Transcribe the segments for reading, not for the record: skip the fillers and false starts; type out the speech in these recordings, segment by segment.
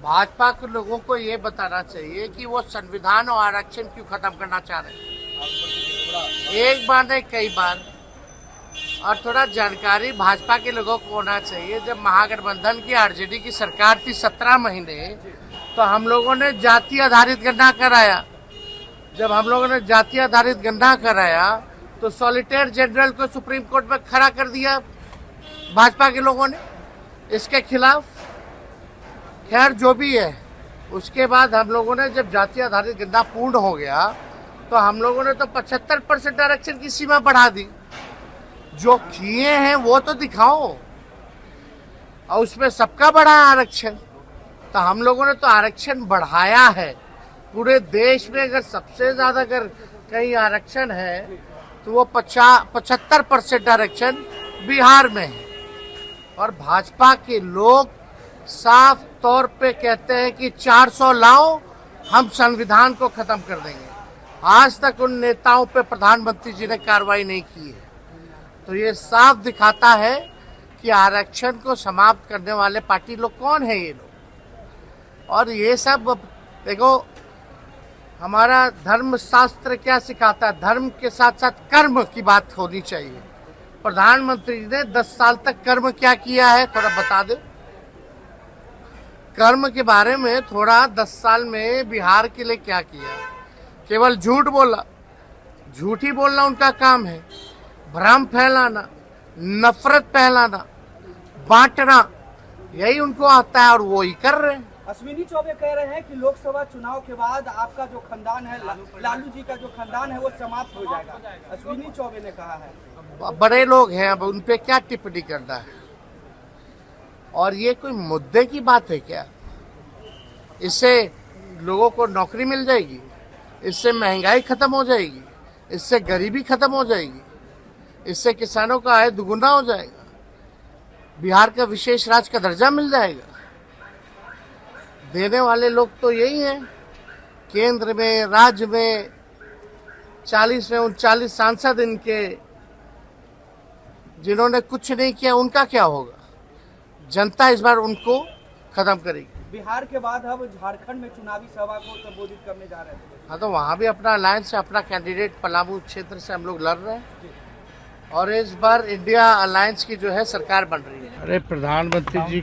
भाजपा के लोगों को ये बताना चाहिए कि वो संविधान और आरक्षण क्यों खत्म करना चाह रहे हैं। एक बार नहीं, कई बार। और थोड़ा जानकारी भाजपा के लोगों को होना चाहिए। जब महागठबंधन की आरजेडी की सरकार थी 17 महीने, तो हम लोगों ने जाति आधारित गणना कराया। जब हम लोगों ने जाति आधारित गणना कराया तो सॉलिसिटर जनरल को सुप्रीम कोर्ट में खड़ा कर दिया भाजपा के लोगों ने इसके खिलाफ। खैर जो भी है, उसके बाद हम लोगों ने जब जाति आधारित गणना पूर्ण हो गया तो हम लोगों ने तो 75% आरक्षण की सीमा बढ़ा दी। जो किए हैं वो तो दिखाओ, और उसमें सबका बढ़ा आरक्षण। तो हम लोगों ने तो आरक्षण बढ़ाया है पूरे देश में। अगर सबसे ज्यादा अगर कहीं आरक्षण है तो वो 75% आरक्षण बिहार में है। और भाजपा के लोग साफ तौर पे कहते हैं कि 400 लाओ, हम संविधान को खत्म कर देंगे। आज तक उन नेताओं पे प्रधानमंत्री जी ने कार्रवाई नहीं की है। तो ये साफ दिखाता है कि आरक्षण को समाप्त करने वाले पार्टी लोग कौन है ये लोग। और ये सब देखो, हमारा धर्म शास्त्र क्या सिखाता है, धर्म के साथ साथ कर्म की बात होनी चाहिए। प्रधानमंत्री ने 10 साल तक कर्म क्या किया है थोड़ा बता दे। कर्म के बारे में थोड़ा 10 साल में बिहार के लिए क्या किया। केवल झूठ बोला, झूठ ही बोलना उनका काम है। भ्रम फैलाना, नफरत फैलाना, बांटना, यही उनको आता है और वो ही कर रहे हैं। अश्विनी चौबे कह रहे हैं कि लोकसभा चुनाव के बाद आपका जो खानदान है, लालू जी का जो खानदान है वो समाप्त हो जाएगा, अश्विनी चौबे ने कहा है। बड़े लोग हैं, अब उन पे क्या टिप्पणी करना है। और ये कोई मुद्दे की बात है क्या? इससे लोगों को नौकरी मिल जाएगी, इससे महंगाई खत्म हो जाएगी, इससे गरीबी खत्म हो जाएगी, इससे किसानों का आय दुगुना हो जाएगा, बिहार का विशेष राज्य का दर्जा मिल जाएगा। देने वाले लोग तो यही हैं, केंद्र में, राज्य में 40 में 39 सांसद इनके, जिन्होंने कुछ नहीं किया उनका क्या होगा? जनता इस बार उनको खत्म करेगी। बिहार के बाद अब झारखंड में चुनावी सभा को संबोधित करने जा रहे थे। हाँ, तो वहाँ भी अपना अलायंस से अपना कैंडिडेट पलामू क्षेत्र से हम लोग लड़ रहे हैं। और इस बार इंडिया अलायंस की जो है सरकार बन रही है। अरे प्रधानमंत्री जी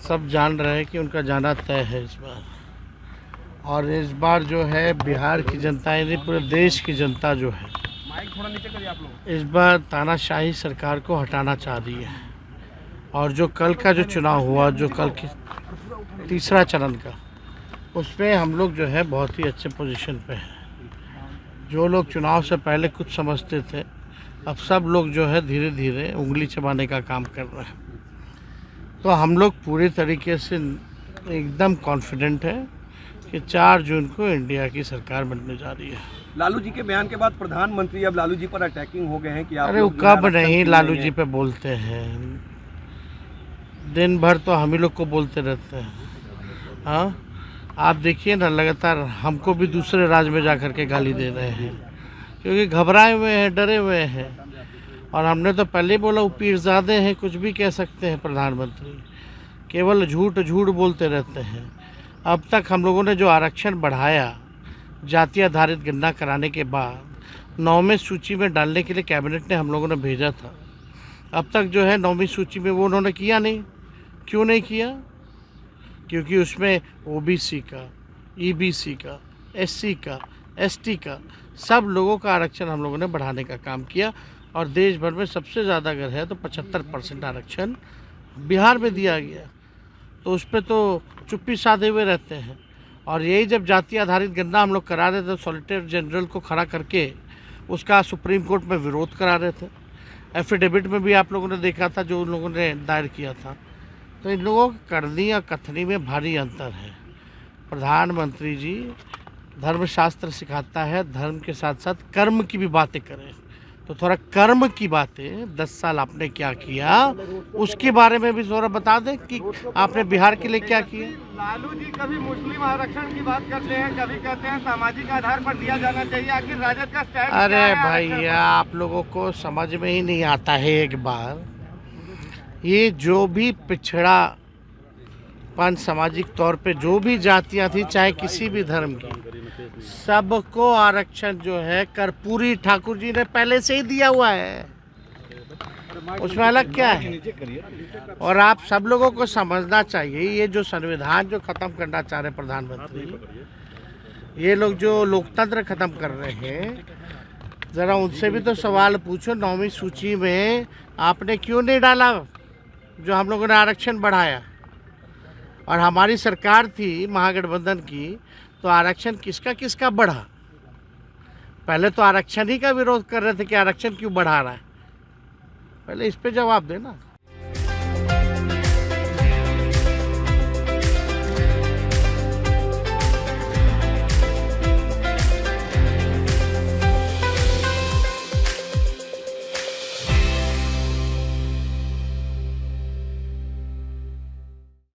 सब जान रहे हैं कि उनका जाना तय है इस बार। और इस बार जो है बिहार की जनता, यानी पूरे देश की जनता जो है, थोड़ा नीचे करिए आप लोग, इस बार तानाशाही सरकार को हटाना चाह रही है। और जो कल का जो चुनाव हुआ, जो कल की तीसरा चरण का, उसमें हम लोग जो है बहुत ही अच्छे पोजीशन पे हैं। जो लोग चुनाव से पहले कुछ समझते थे, अब सब लोग जो है धीरे धीरे उंगली चबाने का काम कर रहे हैं। तो हम लोग पूरी तरीके से एकदम कॉन्फिडेंट है कि 4 जून को इंडिया की सरकार बनने जा रही है। लालू जी के बयान के बाद प्रधानमंत्री अब लालू जी पर अटैकिंग हो गए हैं कि आप अरे वो कब नहीं लालू जी पे बोलते हैं, दिन भर तो हम ही लोग को बोलते रहते हैं। हाँ, आप देखिए ना, लगातार हमको भी दूसरे राज्य में जा कर के गाली दे रहे हैं, क्योंकि घबराए हुए हैं, डरे हुए हैं। और हमने तो पहले ही बोला वो पीरजादे हैं, कुछ भी कह सकते हैं प्रधानमंत्री, केवल झूठ झूठ बोलते रहते हैं। अब तक हम लोगों ने जो आरक्षण बढ़ाया जाति आधारित गणना कराने के बाद 9वें सूची में डालने के लिए कैबिनेट ने हम लोगों ने भेजा था, अब तक जो है 9वीं सूची में वो उन्होंने किया नहीं। क्यों नहीं किया? क्योंकि उसमें ओबीसी का, ईबीसी का, एससी का, एसटी का, सब लोगों का आरक्षण हम लोगों ने बढ़ाने का काम किया। और देश भर में सबसे ज़्यादा अगर है तो 75% आरक्षण बिहार में दिया गया। तो उस पर तो चुप्पी साधे हुए रहते हैं। और यही जब जाति आधारित गणना हम लोग करा रहे थे, सॉलिसिटर जनरल को खड़ा करके उसका सुप्रीम कोर्ट में विरोध करा रहे थे। एफिडेविट में भी आप लोगों ने देखा था जो उन लोगों ने दायर किया था। तो इन लोगों की करनी और कथनी में भारी अंतर है। प्रधानमंत्री जी धर्मशास्त्र सिखाता है, धर्म के साथ साथ कर्म की भी बातें करें। तो थोड़ा कर्म की बातें, 10 साल आपने क्या किया उसके बारे में भी थोड़ा बता दें कि आपने बिहार के लिए क्या किया। लालू जी कभी मुस्लिम आरक्षण की बात करते हैं, कभी कहते हैं सामाजिक आधार पर दिया जाना चाहिए, आखिर राजद का स्टैंड क्या है? अरे भैया, आप लोगों को समझ में ही नहीं आता है। एक बार ये जो भी पिछड़ा पंच सामाजिक तौर पे जो भी जातियां थी, चाहे किसी भी धर्म की, सबको आरक्षण जो है कर्पूरी ठाकुर जी ने पहले से ही दिया हुआ है, उसमें अलग क्या है। और आप सब लोगों को समझना चाहिए, ये जो संविधान जो खत्म करना चाह रहे प्रधानमंत्री, ये लोग जो लोकतंत्र खत्म कर रहे हैं, जरा उनसे भी तो सवाल पूछो, 9वीं सूची में आपने क्यों नहीं डाला जो हम लोगों ने आरक्षण बढ़ाया। और हमारी सरकार थी महागठबंधन की, तो आरक्षण किसका किसका बढ़ा। पहले तो आरक्षण ही का विरोध कर रहे थे कि आरक्षण क्यों बढ़ा रहा है, पहले इस पे जवाब देना।